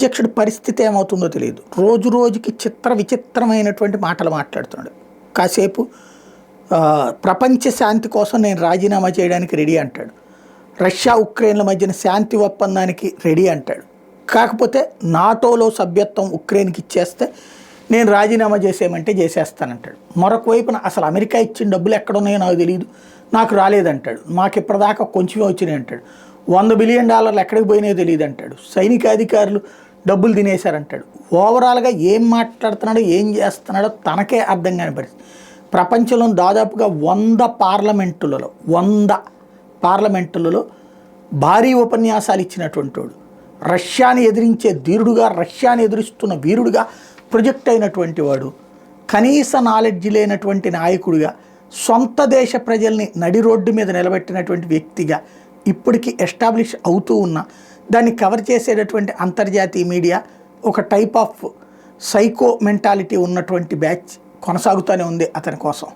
అధ్యక్షుడి పరిస్థితి ఏమవుతుందో తెలియదు. రోజు రోజుకి విచిత్రమైనటువంటి మాటలు మాట్లాడుతున్నాడు. కాసేపు ప్రపంచ శాంతి కోసం నేను రాజీనామా చేయడానికి రెడీ అంటాడు. రష్యా ఉక్రెయిన్ల మధ్యన శాంతి ఒప్పందానికి రెడీ అంటాడు. కాకపోతే నాటోలో సభ్యత్వం ఉక్రెయిన్కి ఇచ్చేస్తే నేను రాజీనామా చేసేయమంటే చేసేస్తానంటాడు. మరొక వైపున అసలు అమెరికా ఇచ్చిన డబ్బులు ఎక్కడున్నాయో నాకు తెలియదు, నాకు రాలేదంటాడు. మాకు ఇప్పటిదాకా కొంచెమే వచ్చినాయి అంటాడు. $100 బిలియన్ ఎక్కడికి పోయినాయో తెలియదు అంటాడు. సైనిక అధికారులు డబ్బులు తినేశారంటాడు. ఓవరాల్గా ఏం మాట్లాడుతున్నాడో ఏం చేస్తున్నాడో తనకే అర్థం కాని పరిస్థితి. ప్రపంచంలో దాదాపుగా 100 పార్లమెంటులలో భారీ ఉపన్యాసాలు ఇచ్చినటువంటి వాడు, రష్యాని ఎదిరించే ధీరుడుగా, రష్యాని ఎదురిస్తున్న వీరుడుగా ప్రొజెక్ట్ అయినటువంటి వాడు, కనీస నాలెడ్జ్ లేనటువంటి నాయకుడిగా, సొంత దేశ ప్రజల్ని నడి రోడ్డు మీద నిలబెట్టినటువంటి వ్యక్తిగా ఇప్పటికీ ఎస్టాబ్లిష్ అవుతూ ఉన్న దాన్ని కవర్ చేసేటటువంటి అంతర్జాతీయ మీడియా ఒక టైప్ ఆఫ్ సైకో మెంటాలిటీ ఉన్నటువంటి బ్యాచ్ కొనసాగుతూనే ఉంది అతని కోసం.